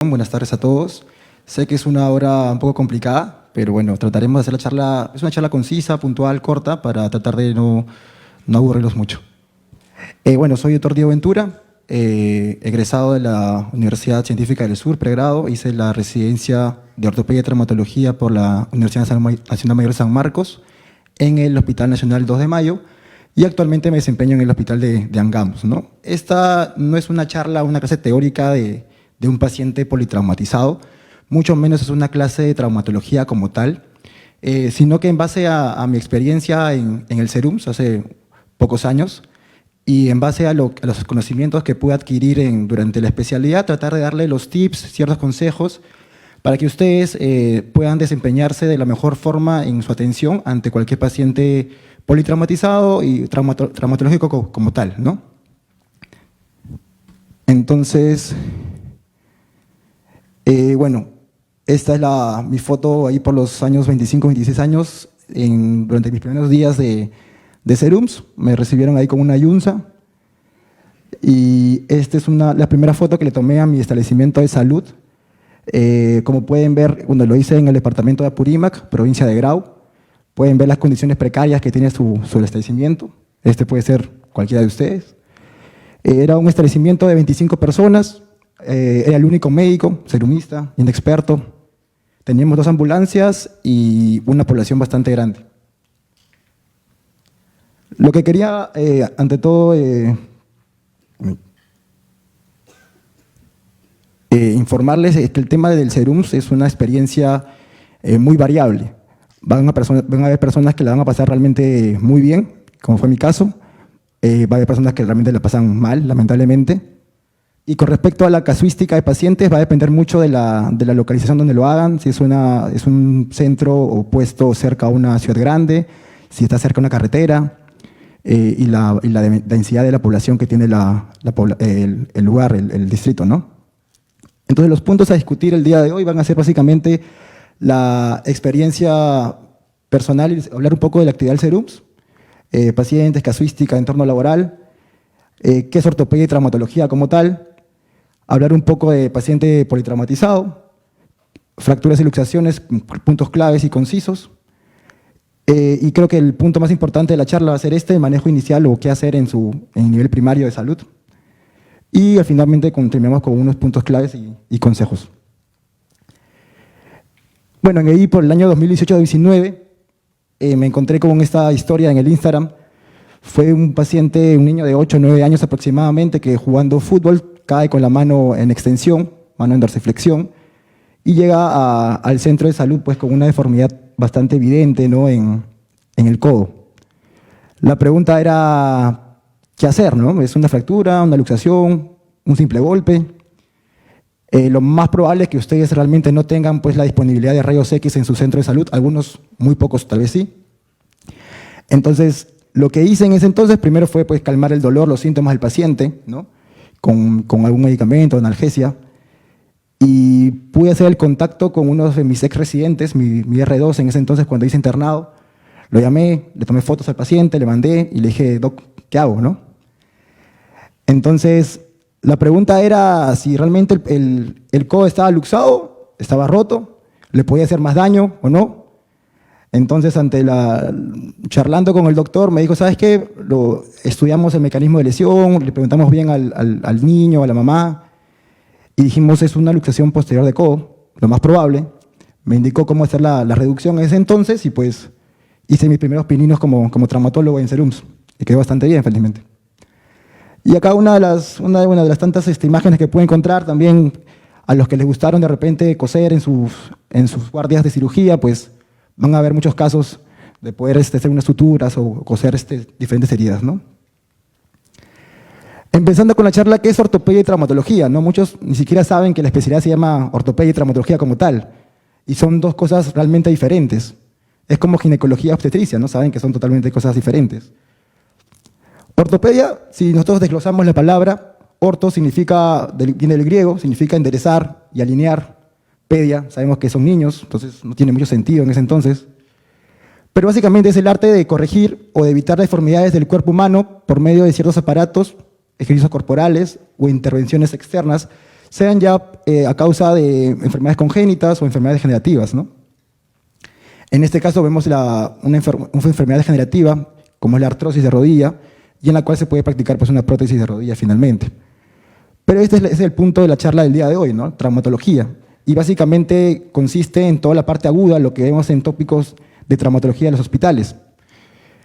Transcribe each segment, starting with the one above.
Buenas tardes a todos. Sé que es una hora un poco complicada, pero bueno, trataremos de hacer la charla, es una charla concisa, puntual, corta, para tratar de no aburrirlos mucho. Bueno, soy doctor Diego Ventura, egresado de la Universidad Científica del Sur, pregrado, hice la residencia de ortopedia y traumatología por la Universidad Nacional Mayor de San Marcos, en el Hospital Nacional 2 de Mayo, y actualmente me desempeño en el Hospital de Angamos, ¿no? Esta no es una charla, una clase teórica de un paciente politraumatizado, mucho menos es una clase de traumatología como tal, sino que en base a mi experiencia en el SERUMS hace pocos años y en base a los conocimientos que pude adquirir durante la especialidad, tratar de darle los tips, ciertos consejos, para que ustedes puedan desempeñarse de la mejor forma en su atención ante cualquier paciente politraumatizado y traumatológico como tal, ¿no? Entonces, bueno, esta es mi foto ahí por los años 25, 26 años, durante mis primeros días de SERUMS. Me recibieron ahí con una yunza. Y esta es la primera foto que le tomé a mi establecimiento de salud. Como pueden ver, bueno, lo hice en el departamento de Apurímac, provincia de Grau. Pueden ver las condiciones precarias que tiene su establecimiento. Este puede ser cualquiera de ustedes. Era un establecimiento de 25 personas. Era el único médico, serumista, inexperto. Teníamos 2 ambulancias y una población bastante grande. Lo que quería, ante todo, informarles es que el tema del SERUMS es una experiencia muy variable. Van a haber personas que la van a pasar realmente muy bien, como fue mi caso. Va a haber personas que realmente la pasan mal, lamentablemente. Y con respecto a la casuística de pacientes, va a depender mucho de la localización donde lo hagan, si es un centro o puesto cerca a una ciudad grande, si está cerca a una carretera, y la densidad de la población que tiene el lugar, el distrito, ¿no? Entonces, los puntos a discutir el día de hoy van a ser básicamente la experiencia personal y hablar un poco de la actividad del SERUMS, pacientes, casuística, entorno laboral, qué es ortopedia y traumatología como tal, hablar un poco de paciente politraumatizado, fracturas y luxaciones, puntos claves y concisos. Y creo que el punto más importante de la charla va a ser el manejo inicial o qué hacer en nivel primario de salud. Y finalmente terminamos con unos puntos claves y consejos. Bueno, ahí por el año 2018-2019 me encontré con esta historia en el Instagram. Fue un paciente, un niño de 8 o 9 años aproximadamente, que jugando fútbol cae con la mano en extensión, mano en dorsiflexión, y llega al centro de salud pues con una deformidad bastante evidente, ¿no? en el codo. La pregunta era, ¿qué hacer, no? ¿Es una fractura, una luxación, un simple golpe? Lo más probable es que ustedes realmente no tengan pues la disponibilidad de rayos X en su centro de salud, algunos, muy pocos tal vez sí. Entonces, lo que hice en ese entonces primero fue pues calmar el dolor, los síntomas del paciente, ¿no? con algún medicamento, analgesia, y pude hacer el contacto con uno de mis ex residentes, mi R2 en ese entonces cuando hice internado. Lo llamé, le tomé fotos al paciente, le mandé y le dije, doc, ¿qué hago, no? Entonces, la pregunta era si realmente el codo estaba luxado, estaba roto, le podía hacer más daño o no. Entonces, charlando con el doctor, me dijo, ¿sabes qué? Estudiamos el mecanismo de lesión, le preguntamos bien al niño, a la mamá, y dijimos, es una luxación posterior de codo, lo más probable. Me indicó cómo hacer la reducción en ese entonces, y pues hice mis primeros pininos como traumatólogo en SERUMS, y quedó bastante bien, felizmente. Y acá una de las tantas imágenes que pude encontrar también, a los que les gustaron de repente coser en sus guardias de cirugía, pues van a haber muchos casos de poder hacer unas suturas o coser diferentes heridas, ¿no? Empezando con la charla, ¿qué es ortopedia y traumatología? ¿No? Muchos ni siquiera saben que la especialidad se llama ortopedia y traumatología como tal, y son dos cosas realmente diferentes. Es como ginecología y obstetricia, ¿no? Saben que son totalmente cosas diferentes. Ortopedia, si nosotros desglosamos la palabra, orto viene del griego, significa enderezar y alinear. Pedia, sabemos que son niños, entonces no tiene mucho sentido en ese entonces. Pero básicamente es el arte de corregir o de evitar deformidades del cuerpo humano por medio de ciertos aparatos, ejercicios corporales o intervenciones externas, sean ya a causa de enfermedades congénitas o enfermedades degenerativas, ¿no? En este caso vemos una enfermedad degenerativa, como es la artrosis de rodilla, y en la cual se puede practicar pues, una prótesis de rodilla finalmente. Pero este es el punto de la charla del día de hoy, ¿no? Traumatología. Y básicamente consiste en toda la parte aguda, lo que vemos en tópicos de traumatología de los hospitales.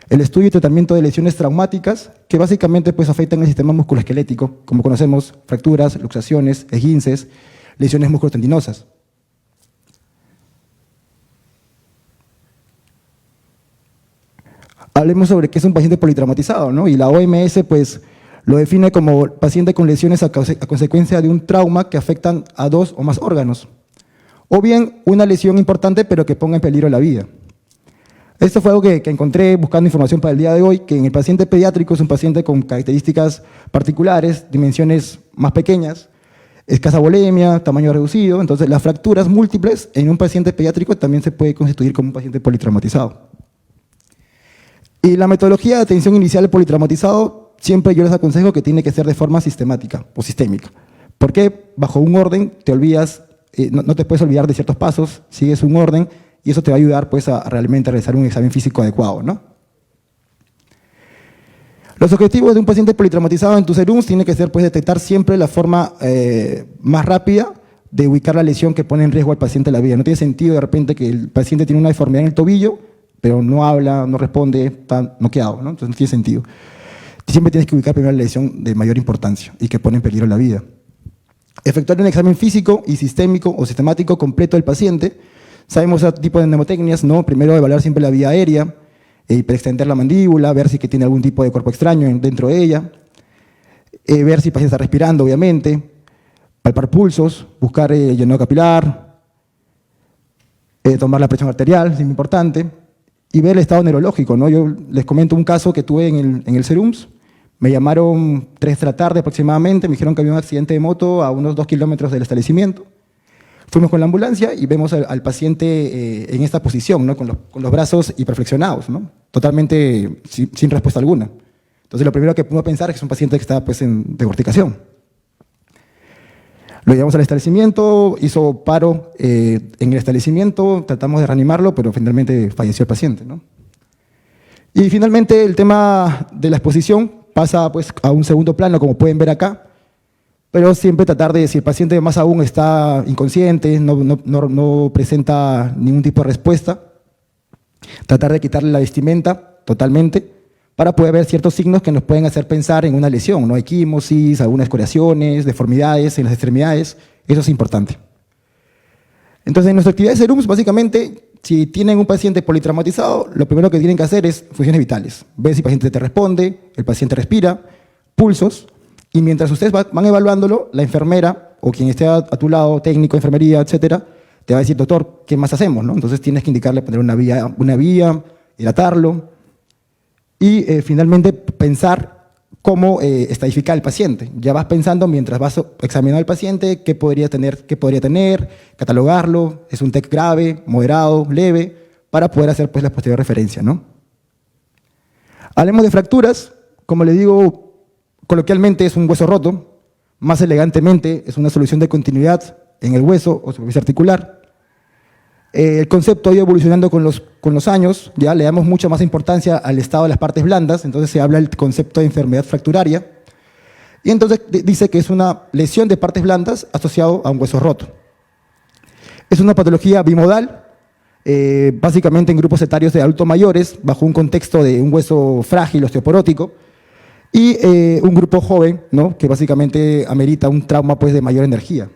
El estudio y tratamiento de lesiones traumáticas que básicamente pues, afectan el sistema musculoesquelético, como conocemos, fracturas, luxaciones, esguinces, lesiones musculotendinosas. Hablemos sobre qué es un paciente politraumatizado, ¿no? Y la OMS pues, lo define como paciente con lesiones a consecuencia de un trauma que afectan a 2 o más órganos, o bien una lesión importante pero que ponga en peligro la vida. Esto fue algo que encontré buscando información para el día de hoy, que en el paciente pediátrico es un paciente con características particulares, dimensiones más pequeñas, escasa volemia, tamaño reducido. Entonces las fracturas múltiples en un paciente pediátrico también se puede constituir como un paciente politraumatizado. Y la metodología de atención inicial del politraumatizado, siempre yo les aconsejo que tiene que ser de forma sistemática o sistémica. Porque bajo un orden te olvidas, no te puedes olvidar de ciertos pasos, sigues un orden y eso te va a ayudar pues, a realmente realizar un examen físico adecuado, ¿no? Los objetivos de un paciente politraumatizado en tu serums tienen que ser pues, detectar siempre la forma más rápida de ubicar la lesión que pone en riesgo al paciente la vida. No tiene sentido de repente que el paciente tiene una deformidad en el tobillo, pero no habla, no responde, está noqueado, ¿no? Entonces no tiene sentido. Siempre tienes que ubicar primero la lesión de mayor importancia y que pone en peligro la vida. Efectuar un examen físico y sistémico o sistemático completo del paciente. Sabemos el tipo de mnemotecnias, ¿no? Primero evaluar siempre la vía aérea, para extender la mandíbula, ver si que tiene algún tipo de cuerpo extraño dentro de ella, ver si el paciente está respirando, obviamente, palpar pulsos, buscar llenado capilar, tomar la presión arterial, es muy importante, y ver el estado neurológico, ¿no? Yo les comento un caso que tuve en el serums. Me llamaron 3 de la tarde aproximadamente, me dijeron que había un accidente de moto a unos 2 kilómetros del establecimiento. Fuimos con la ambulancia y vemos al paciente en esta posición, ¿no? con los brazos hiperflexionados, ¿no? Totalmente sin respuesta alguna. Entonces lo primero que pude pensar es que es un paciente que está pues, en decorticación. Lo llevamos al establecimiento, hizo paro en el establecimiento, tratamos de reanimarlo, pero finalmente falleció el paciente, ¿no? Y finalmente el tema de la exposición pasa pues, a un segundo plano, como pueden ver acá, pero siempre tratar de, si el paciente más aún está inconsciente, no presenta ningún tipo de respuesta, tratar de quitarle la vestimenta totalmente para poder ver ciertos signos que nos pueden hacer pensar en una lesión, ¿no? Equimosis, algunas escoriaciones, deformidades en las extremidades, eso es importante. Entonces, en nuestra actividad de serums, básicamente, si tienen un paciente politraumatizado, lo primero que tienen que hacer es funciones vitales. Ver si el paciente te responde, el paciente respira, pulsos, y mientras ustedes van evaluándolo, la enfermera o quien esté a tu lado, técnico, enfermería, etcétera, te va a decir, doctor, ¿qué más hacemos, no? Entonces tienes que indicarle poner una vía, hidratarlo y finalmente pensar cómo estadificar al paciente. Ya vas pensando mientras vas examinando al paciente qué podría tener, catalogarlo, es un TEC grave, moderado, leve, para poder hacer pues, la posterior referencia, ¿no? Hablemos de fracturas, como les digo, coloquialmente es un hueso roto, más elegantemente es una solución de continuidad en el hueso o superficie articular. El concepto ha ido evolucionando con los años, ya le damos mucha más importancia al estado de las partes blandas, entonces se habla del concepto de enfermedad fracturaria, y entonces dice que es una lesión de partes blandas asociado a un hueso roto. Es una patología bimodal, básicamente en grupos etarios de adultos mayores, bajo un contexto de un hueso frágil, osteoporótico, y un grupo joven, ¿no? Que básicamente amerita un trauma pues, de mayor energía.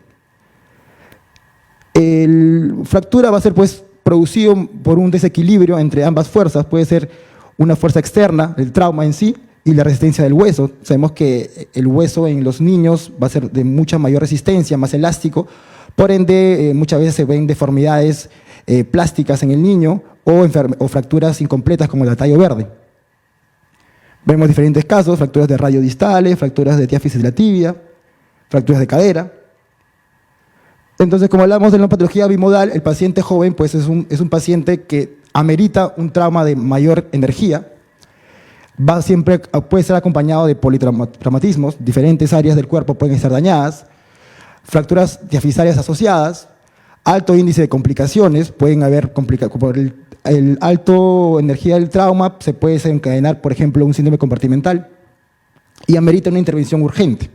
La fractura va a ser pues, producido por un desequilibrio entre ambas fuerzas, puede ser una fuerza externa, el trauma en sí, y la resistencia del hueso. Sabemos que el hueso en los niños va a ser de mucha mayor resistencia, más elástico, por ende muchas veces se ven deformidades plásticas en el niño o fracturas incompletas como el tallo verde. Vemos diferentes casos, fracturas de radio distales, fracturas de diáfisis de la tibia, fracturas de cadera. Entonces, como hablamos de una patología bimodal, el paciente joven pues, es un paciente que amerita un trauma de mayor energía, puede ser acompañado de politraumatismos, diferentes áreas del cuerpo pueden estar dañadas, Fracturas diafisarias asociadas, alto índice de complicaciones, pueden haber por el alto energía del trauma, se puede desencadenar, por ejemplo, un síndrome compartimental y amerita una intervención urgente.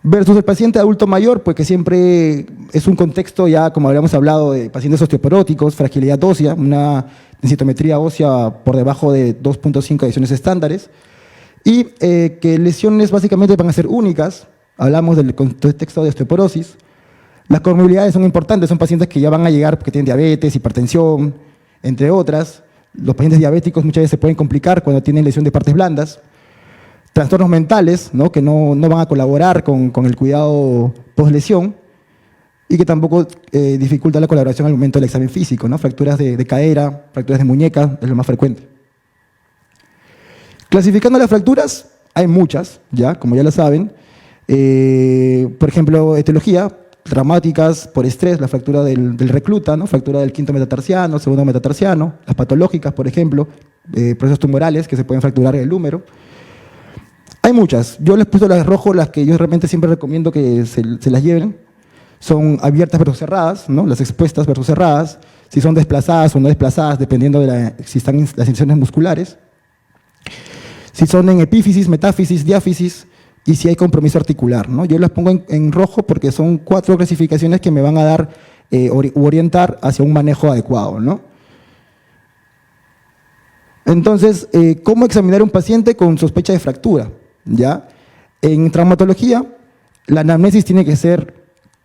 Versus el paciente adulto mayor, pues que siempre es un contexto ya, como habíamos hablado, de pacientes osteoporóticos, fragilidad ósea, una densitometría ósea por debajo de 2.5 adiciones estándares, y que lesiones básicamente van a ser únicas. Hablamos del contexto de osteoporosis. Las comorbilidades son importantes, son pacientes que ya van a llegar porque tienen diabetes, hipertensión, entre otras. Los pacientes diabéticos muchas veces se pueden complicar cuando tienen lesión de partes blandas. Trastornos mentales, ¿no? Que no van a colaborar con el cuidado post-lesión y que tampoco dificulta la colaboración al momento del examen físico, ¿no? Fracturas de cadera, fracturas de muñeca, es lo más frecuente. Clasificando las fracturas, hay muchas, ya, como ya lo saben. Por ejemplo, etiología, traumáticas por estrés, la fractura del recluta, ¿no? Fractura del quinto metatarsiano, segundo metatarsiano, las patológicas, por ejemplo, procesos tumorales que se pueden fracturar el húmero. Hay muchas. Yo les puse las de rojo, las que yo realmente siempre recomiendo que se las lleven. Son abiertas versus cerradas, ¿no? Las expuestas versus cerradas, si son desplazadas o no desplazadas, dependiendo de si están las incisiones musculares. Si son en epífisis, metáfisis, diáfisis, y si hay compromiso articular, ¿no? Yo las pongo en rojo porque son 4 clasificaciones que me van a dar orientar hacia un manejo adecuado, ¿no? Entonces, ¿cómo examinar a un paciente con sospecha de fractura? ¿Ya? En traumatología, la anamnesis tiene que ser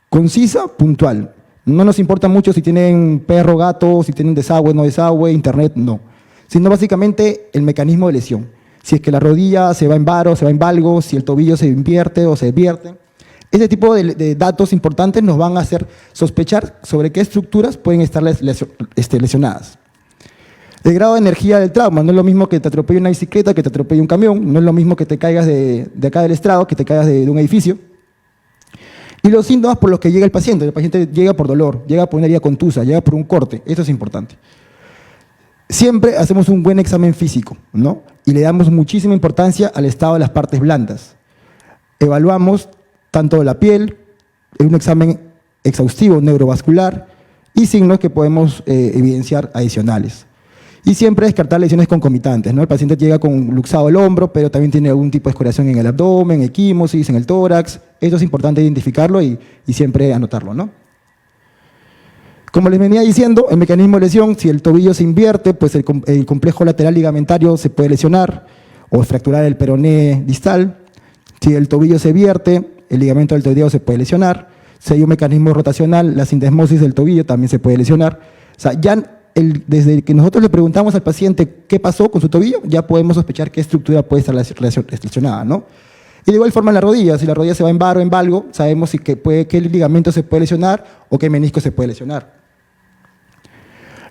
concisa, puntual. No nos importa mucho si tienen perro, gato, si tienen desagüe, no desagüe, internet, no. Sino básicamente el mecanismo de lesión. Si es que la rodilla se va en varo, se va en valgo, si el tobillo se invierte o se desvierte. Ese tipo de datos importantes nos van a hacer sospechar sobre qué estructuras pueden estar lesionadas. El grado de energía del trauma, no es lo mismo que te atropelle una bicicleta que te atropelle un camión, no es lo mismo que te caigas de acá del estrado, que te caigas de un edificio. Y los síntomas por los que llega el paciente llega por dolor, llega por una herida contusa, llega por un corte, eso es importante. Siempre hacemos un buen examen físico, ¿no? Y le damos muchísima importancia al estado de las partes blandas. Evaluamos tanto la piel, en un examen exhaustivo neurovascular y signos que podemos evidenciar adicionales. Y siempre descartar lesiones concomitantes, ¿no? El paciente llega con luxado el hombro, pero también tiene algún tipo de escoriación en el abdomen, equimosis, en el tórax. Esto es importante identificarlo y siempre anotarlo, ¿no? Como les venía diciendo, el mecanismo de lesión, si el tobillo se invierte, pues el complejo lateral ligamentario se puede lesionar o fracturar el peroné distal. Si el tobillo se vierte, el ligamento del tobillo se puede lesionar. Si hay un mecanismo rotacional, la sindesmosis del tobillo también se puede lesionar. O sea, ya desde que nosotros le preguntamos al paciente qué pasó con su tobillo, ya podemos sospechar qué estructura puede estar lesionada, ¿no? Y de igual forma en la rodilla, si la rodilla se va en varo o en valgo, sabemos qué ligamento se puede lesionar o qué menisco se puede lesionar.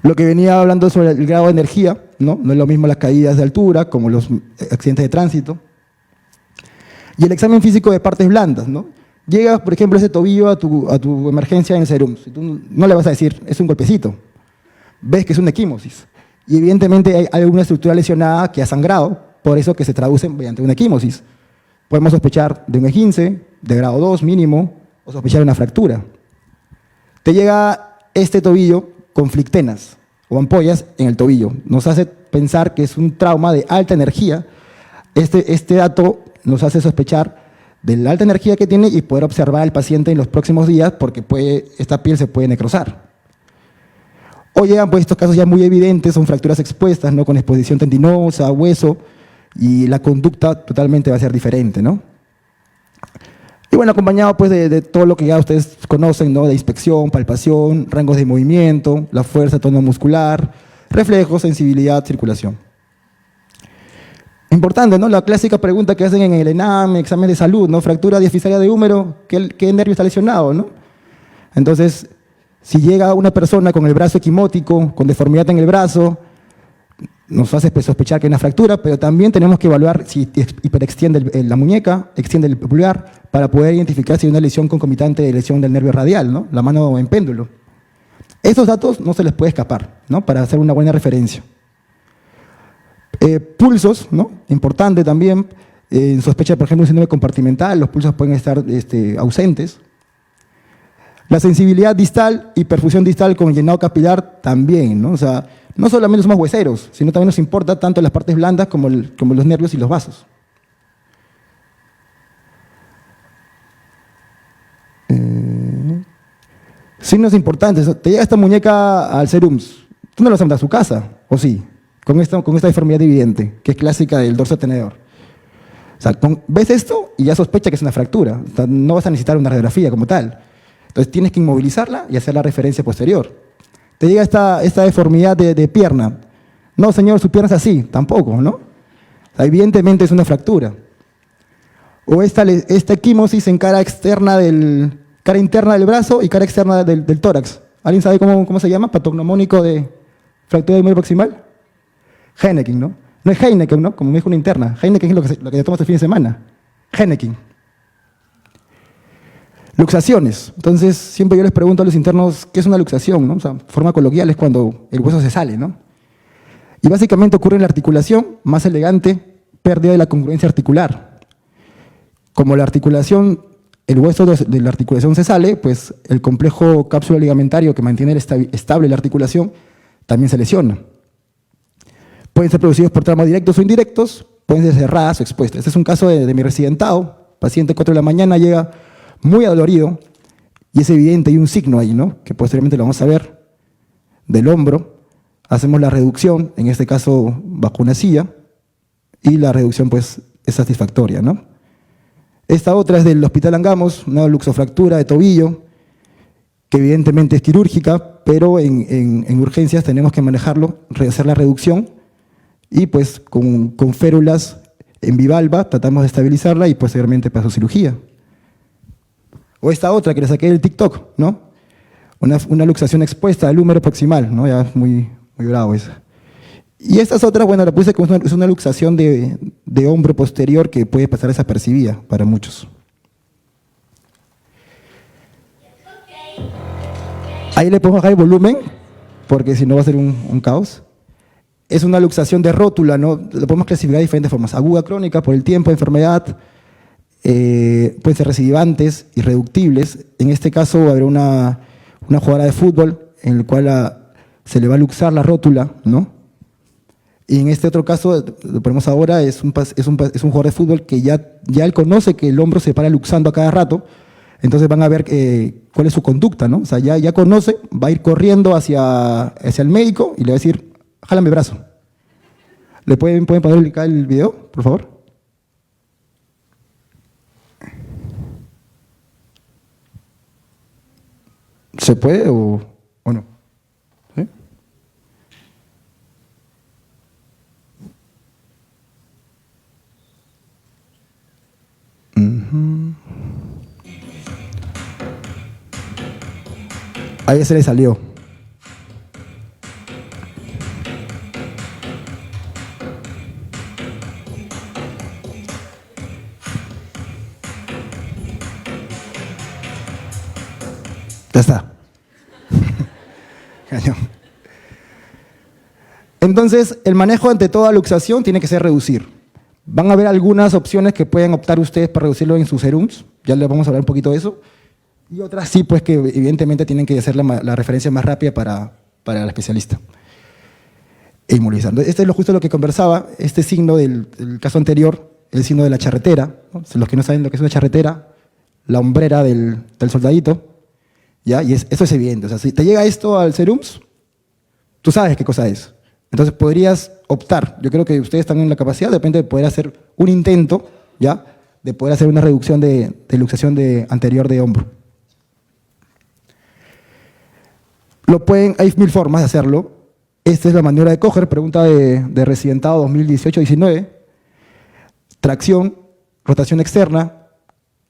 Lo que venía hablando sobre el grado de energía, ¿no? No es lo mismo las caídas de altura como los accidentes de tránsito. Y el examen físico de partes blandas, ¿no? Llega, por ejemplo, ese tobillo a tu emergencia en el serum. Si tú no le vas a decir, es un golpecito. Ves que es una equimosis. Y evidentemente hay alguna estructura lesionada que ha sangrado, por eso que se traduce mediante una equimosis. Podemos sospechar de un E15, de grado 2 mínimo, o sospechar una fractura. Te llega este tobillo con flictenas o ampollas en el tobillo. Nos hace pensar que es un trauma de alta energía. Este dato nos hace sospechar de la alta energía que tiene y poder observar al paciente en los próximos días porque esta piel se puede necrosar. O llegan pues estos casos ya muy evidentes, son fracturas expuestas, ¿no? Con exposición tendinosa, hueso, y la conducta totalmente va a ser diferente, ¿no? Y bueno, acompañado pues de todo lo que ya ustedes conocen, ¿no? De inspección, palpación, rangos de movimiento, la fuerza, tono muscular, reflejos, sensibilidad, circulación. Importante, ¿no? La clásica pregunta que hacen en el ENAM, examen de salud, ¿no? Fractura diafisaria de húmero, ¿qué nervio está lesionado, no? Entonces, si llega una persona con el brazo equimótico, con deformidad en el brazo, nos hace sospechar que hay una fractura, pero también tenemos que evaluar si hiperextiende la muñeca, extiende el pulgar, para poder identificar si hay una lesión concomitante de lesión del nervio radial, ¿no? La mano en péndulo. Esos datos no se les puede escapar, ¿no? Para hacer una buena referencia. Pulsos, ¿no? Importante también. En sospecha, por ejemplo, un síndrome compartimental, los pulsos pueden estar ausentes, La sensibilidad distal y perfusión distal con llenado capilar también, ¿no? O sea, no solamente somos hueseros, sino también nos importa tanto las partes blandas como los nervios y los vasos. Signos importantes. Te llega esta muñeca al Serums. Tú no la vas a mandar a su casa, ¿o sí? Con esta deformidad evidente, que es clásica del dorso tenedor. O sea, ves esto y ya sospecha que es una fractura. O sea, no vas a necesitar una radiografía como tal. Entonces tienes que inmovilizarla y hacer la referencia posterior. Te llega esta deformidad de pierna. No, señor, su pierna es así. Tampoco, ¿no? O sea, evidentemente es una fractura. O esta equimosis en cara interna del brazo y cara externa del tórax. ¿Alguien sabe cómo se llama? Patognomónico de fractura del miembro proximal. Heineken, ¿no? No es Heineken, ¿no? Como me dijo una interna. Heineken es lo que te tomas el fin de semana. Heineken. Luxaciones. Entonces, siempre yo les pregunto a los internos, ¿qué es una luxación? ¿No? O sea, forma coloquial es cuando el hueso se sale, ¿no? Y básicamente ocurre en la articulación, más elegante, pérdida de la congruencia articular. Como la articulación, el hueso de la articulación se sale, pues el complejo cápsula ligamentario que mantiene estable la articulación también se lesiona. Pueden ser producidos por traumas directos o indirectos, pueden ser cerradas o expuestas. Este es un caso de mi residentado. Paciente 4 de la mañana llega muy adolorido y es evidente, hay un signo ahí, ¿no? Que posteriormente lo vamos a ver, del hombro. Hacemos la reducción, en este caso bajo una silla, y la reducción pues es satisfactoria, ¿no? Esta otra es del Hospital Angamos, una luxofractura de tobillo, que evidentemente es quirúrgica, pero en urgencias tenemos que manejarlo, hacer la reducción, y pues con férulas en bivalva tratamos de estabilizarla y posteriormente para su cirugía. O esta otra que le saqué del TikTok, ¿no? Una luxación expuesta del húmero proximal, ¿no? Ya muy bravo eso. Y estas otras, bueno, la puse como es una luxación de hombro posterior que puede pasar desapercibida para muchos. Ahí le pongo bajar el volumen, porque si no va a ser un caos. Es una luxación de rótula, ¿no? Lo podemos clasificar de diferentes formas. Aguda, crónica, por el tiempo de enfermedad, pueden ser recidivantes, irreductibles. En este caso va a haber una jugadora de fútbol en el cual se le va a luxar la rótula, ¿no? Y en este otro caso, lo ponemos ahora, es un jugador de fútbol que ya él conoce que el hombro se para luxando a cada rato, entonces van a ver cuál es su conducta, ¿no? O sea, ya conoce, va a ir corriendo hacia el médico y le va a decir, jálame el brazo. ¿Le pueden poner el video, por favor? ¿Se puede o no? ¿Sí? Ahí se le salió. Ya está. Entonces, el manejo ante toda luxación tiene que ser reducir. Van a haber algunas opciones que pueden optar ustedes para reducirlo en sus serums, ya les vamos a hablar un poquito de eso, y otras sí, pues que evidentemente tienen que hacer la referencia más rápida para el especialista. E inmovilizando. Este es justo lo que conversaba, este signo del caso anterior, el signo de la charretera, ¿no? Los que no saben lo que es una charretera, la hombrera del soldadito, ¿ya? Y eso es evidente. O sea, si te llega esto al serums, tú sabes qué cosa es. Entonces podrías optar, yo creo que ustedes están en la capacidad, de repente, de poder hacer un intento, ¿ya? De poder hacer una reducción de luxación anterior de hombro. Hay 1000 formas de hacerlo. Esta es la maniobra de Kocher, pregunta de residentado 2018-19. Tracción, rotación externa,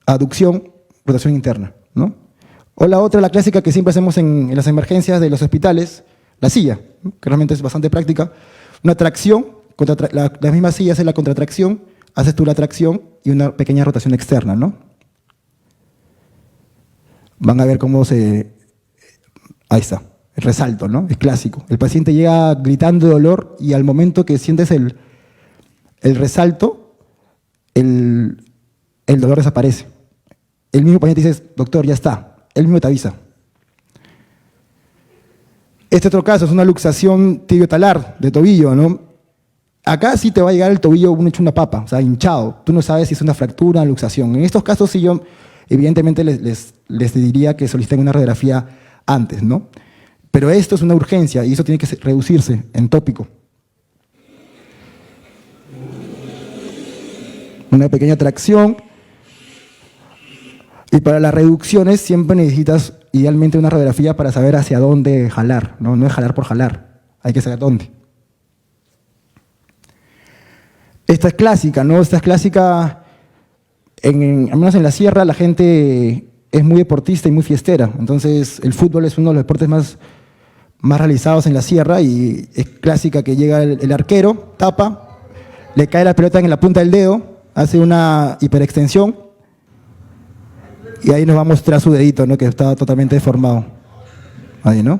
aducción, rotación interna, ¿no? O la otra, la clásica que siempre hacemos en las emergencias de los hospitales, la silla, ¿no? Que realmente es bastante práctica. Una tracción, la misma silla hace la contratracción, haces tú la tracción y una pequeña rotación externa, ¿no? Van a ver cómo ahí está, el resalto, ¿no? Es clásico. El paciente llega gritando de dolor y al momento que sientes el resalto, el dolor desaparece. El mismo paciente dice, doctor, ya está. Él mismo te avisa. Este otro caso es una luxación tibio-talar de tobillo, ¿no? Acá sí te va a llegar el tobillo hecho una papa, o sea, hinchado. Tú no sabes si es una fractura o una luxación. En estos casos sí yo, evidentemente, les diría que soliciten una radiografía antes, ¿no? Pero esto es una urgencia y eso tiene que reducirse en tópico. Una pequeña tracción. Y para las reducciones siempre necesitas idealmente una radiografía para saber hacia dónde jalar, ¿no? No es jalar por jalar, hay que saber dónde. Esta es clásica, ¿no? Esta es clásica, al menos en la sierra la gente es muy deportista y muy fiestera, entonces el fútbol es uno de los deportes más realizados en la sierra y es clásica que llega el arquero, tapa, le cae la pelota en la punta del dedo, hace una hiperextensión y ahí nos va a mostrar su dedito, ¿no? Que está totalmente deformado. Ahí, ¿no?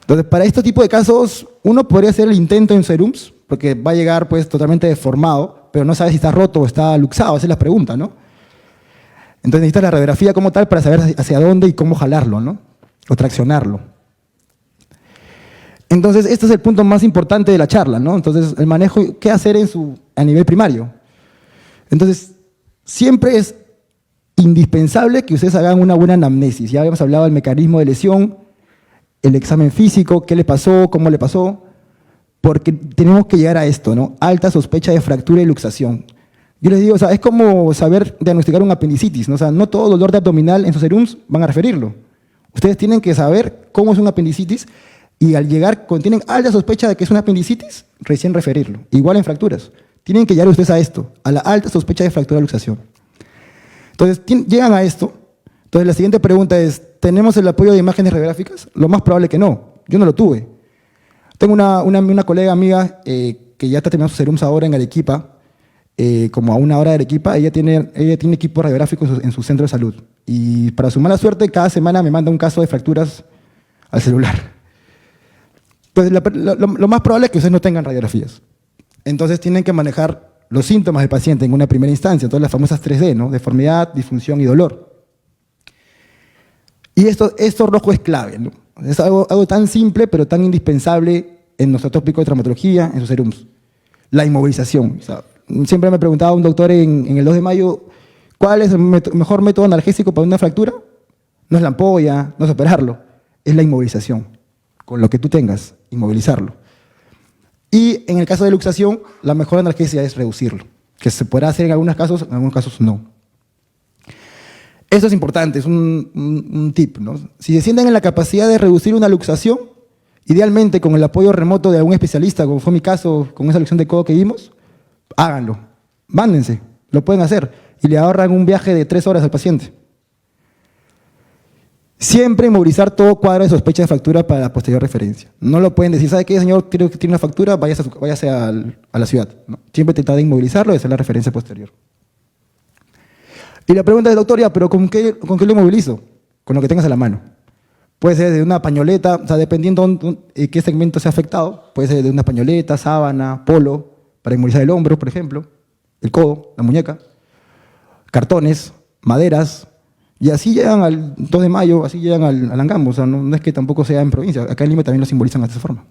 Entonces, para este tipo de casos, uno podría hacer el intento en serums, porque va a llegar pues totalmente deformado, pero no sabe si está roto o está luxado, esa es la pregunta, ¿no? Entonces necesitas la radiografía como tal para saber hacia dónde y cómo jalarlo, ¿no? O traccionarlo. Entonces, este es el punto más importante de la charla, ¿no? Entonces, el manejo, ¿qué hacer a nivel primario? Entonces, siempre es indispensable que ustedes hagan una buena anamnesis. Ya habíamos hablado del mecanismo de lesión, el examen físico, qué le pasó, cómo le pasó, porque tenemos que llegar a esto, ¿no? Alta sospecha de fractura y luxación. Yo les digo, o sea, es como saber diagnosticar un apendicitis, ¿no? O sea, no todo dolor de abdominal en sus serums van a referirlo. Ustedes tienen que saber cómo es un apendicitis y al llegar, cuando tienen alta sospecha de que es una apendicitis, recién referirlo. Igual en fracturas. Tienen que llegar ustedes a esto, a la alta sospecha de fractura y luxación. Entonces, llegan a esto. Entonces, la siguiente pregunta es, ¿tenemos el apoyo de imágenes radiográficas? Lo más probable que no. Yo no lo tuve. Tengo una colega amiga que ya está terminando sus serums ahora en Arequipa, como a 1 hora de Arequipa. Ella tiene equipo radiográfico en su centro de salud. Y para su mala suerte, cada semana me manda un caso de fracturas al celular. Entonces, lo más probable es que ustedes no tengan radiografías. Entonces, tienen que manejar los síntomas del paciente en una primera instancia, entonces las famosas 3D, ¿no? Deformidad, disfunción y dolor. Y esto rojo es clave, ¿no? Es algo tan simple, pero tan indispensable en nuestro tópico de traumatología, en sus serums. La inmovilización. O sea, siempre me preguntaba un doctor en el 2 de mayo, ¿cuál es el mejor método analgésico para una fractura? No es la ampolla, no es operarlo, es la inmovilización. Con lo que tú tengas, inmovilizarlo. Y en el caso de luxación, la mejor analgesia es reducirlo, que se podrá hacer en algunos casos no. Eso es importante, es un tip, ¿no? Si se sienten en la capacidad de reducir una luxación, idealmente con el apoyo remoto de algún especialista, como fue mi caso con esa luxación de codo que vimos, háganlo, mándense, lo pueden hacer y le ahorran un viaje de 3 horas al paciente. Siempre inmovilizar todo cuadro de sospecha de fractura para la posterior referencia. No lo pueden decir, ¿sabe qué, señor? Creo que tiene una fractura, váyase a la ciudad. ¿No? Siempre tratar de inmovilizarlo y hacer la referencia posterior. Y la pregunta es, doctor, ¿pero con qué lo inmovilizo? Con lo que tengas a la mano. Puede ser de una pañoleta, o sea, dependiendo de qué segmento sea afectado, puede ser de una pañoleta, sábana, polo, para inmovilizar el hombro, por ejemplo, el codo, la muñeca, cartones, maderas. Y así llegan al 2 de mayo, así llegan al Angambo. O sea, no es que tampoco sea en provincia. Acá en Lima también lo simbolizan de esa forma.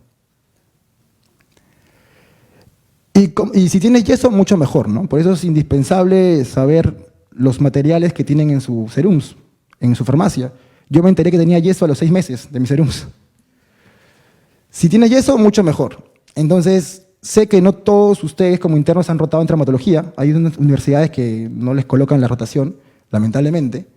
Y si tienes yeso, mucho mejor, ¿no? Por eso es indispensable saber los materiales que tienen en sus serums, en su farmacia. Yo me enteré que tenía yeso a los 6 meses de mis serums. Si tienes yeso, mucho mejor. Entonces, sé que no todos ustedes como internos han rotado en traumatología. Hay unas universidades que no les colocan la rotación, lamentablemente.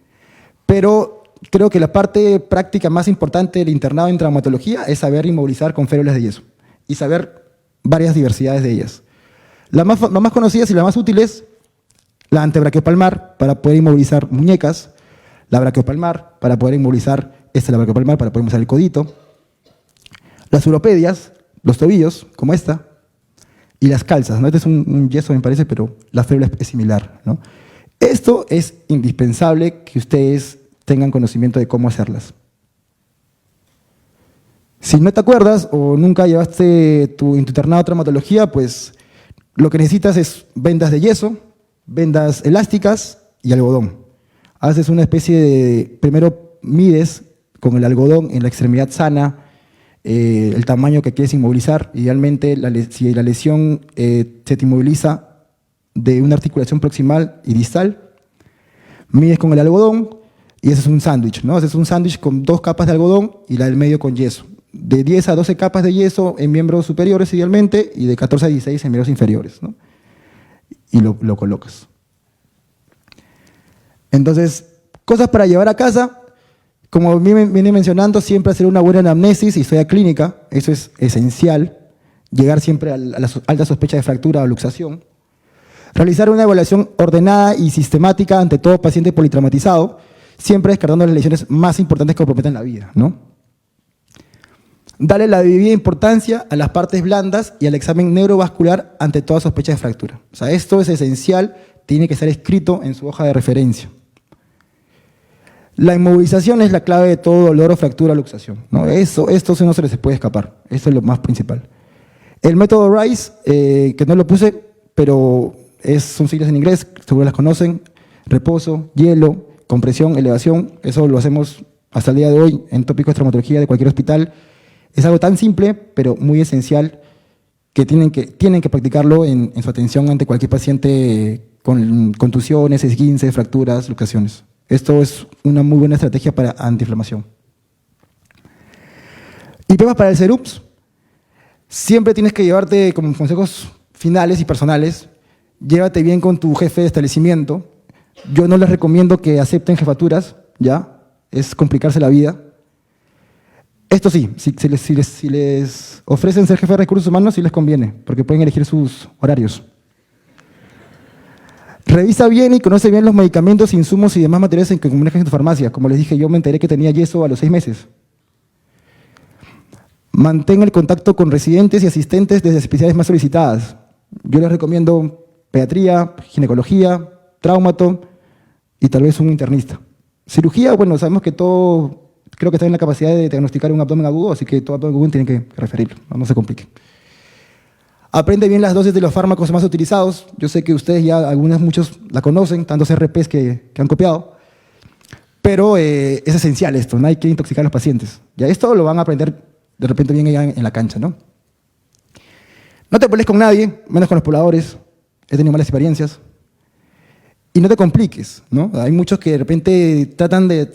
Pero creo que la parte práctica más importante del internado en traumatología es saber inmovilizar con férulas de yeso y saber varias diversidades de ellas. Las más conocidas y las más útiles, la antebraquiopalmar para poder inmovilizar muñecas, la braquiopalmar para poder inmovilizar, la braquiopalmar para poder inmovilizar el codito, las uropedias, los tobillos, como esta, y las calzas, ¿no? Este es un yeso, me parece, pero la férula es similar, ¿no? Esto es indispensable que ustedes tengan conocimiento de cómo hacerlas. Si no te acuerdas o nunca llevaste en tu internado de traumatología, pues lo que necesitas es vendas de yeso, vendas elásticas y algodón. Haces una especie de, primero mides con el algodón en la extremidad sana el tamaño que quieres inmovilizar. Idealmente, si la lesión se te inmoviliza de una articulación proximal y distal, mides con el algodón y ese es un sándwich, ¿no? Ese es un sándwich con 2 capas de algodón y la del medio con yeso. De 10 a 12 capas de yeso en miembros superiores idealmente y de 14 a 16 en miembros inferiores, ¿no? Y lo colocas. Entonces, cosas para llevar a casa, como viene mencionando, siempre hacer una buena anamnesis, historia clínica, eso es esencial, llegar siempre a la alta sospecha de fractura o luxación. Realizar una evaluación ordenada y sistemática ante todo paciente politraumatizado, siempre descartando las lesiones más importantes que comprometen la vida, ¿no? Darle la debida importancia a las partes blandas y al examen neurovascular ante toda sospecha de fractura. O sea, esto es esencial, tiene que estar escrito en su hoja de referencia. La inmovilización es la clave de todo dolor o fractura o luxación, ¿no? Esto no se les puede escapar, esto es lo más principal. El método RICE, que no lo puse, pero son siglas en inglés, seguro las conocen: reposo, hielo, compresión, elevación. Eso lo hacemos hasta el día de hoy en tópicos de traumatología de cualquier hospital. Es algo tan simple, pero muy esencial, que tienen que practicarlo en su atención ante cualquier paciente con contusiones, esguinces, fracturas, luxaciones. Esto es una muy buena estrategia para antiinflamación. Y temas para el SERUMS. Siempre tienes que llevarte, como consejos finales y personales, llévate bien con tu jefe de establecimiento. Yo no les recomiendo que acepten jefaturas, ¿ya? Es complicarse la vida. Esto sí, si les ofrecen ser jefe de recursos humanos, sí les conviene, porque pueden elegir sus horarios. Revisa bien y conoce bien los medicamentos, insumos y demás materiales que manejas en tu farmacia. Como les dije, yo me enteré que tenía yeso a los 6 meses. Mantén el contacto con residentes y asistentes desde especialidades más solicitadas. Yo les recomiendo pediatría, ginecología, traumato y tal vez un internista. Cirugía, bueno, sabemos que todo, creo que está en la capacidad de diagnosticar un abdomen agudo, así que todo abdomen agudo tienen que referirlo, no se complique. Aprende bien las dosis de los fármacos más utilizados. Yo sé que ustedes ya, muchos la conocen, tantos RPs que han copiado, pero es esencial esto, no hay que intoxicar a los pacientes. Ya esto lo van a aprender de repente bien allá en la cancha, ¿no? No te pelees con nadie, menos con los pobladores. He tenido malas experiencias. Y no te compliques, ¿no? Hay muchos que de repente tratan de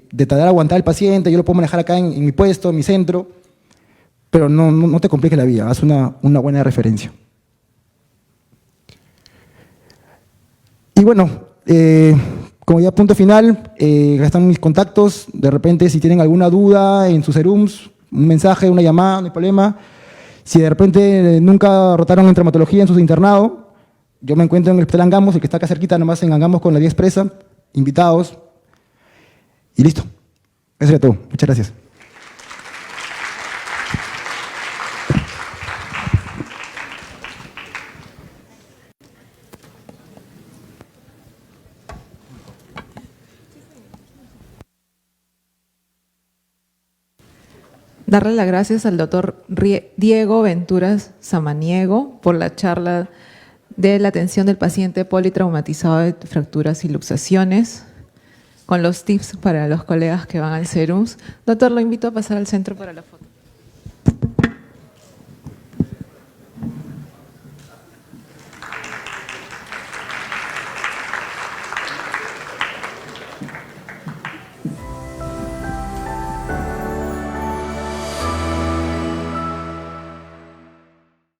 tratar de aguantar al paciente, yo lo puedo manejar acá en mi puesto, en mi centro, pero no te compliques la vida, haz una buena referencia. Y bueno, como ya punto final, están mis contactos, de repente si tienen alguna duda en sus serums, un mensaje, una llamada, no hay problema. Si de repente nunca rotaron en traumatología en su internado, yo me encuentro en el Hospital Angamos, el que está acá cerquita, nomás en Angamos con la vía expresa, invitados, y listo. Eso era todo. Muchas gracias. Darle las gracias al doctor Diego Venturas Samaniego por la charla de la atención del paciente politraumatizado de fracturas y luxaciones, con los tips para los colegas que van al SERUMS. Doctor, lo invito a pasar al centro para la foto.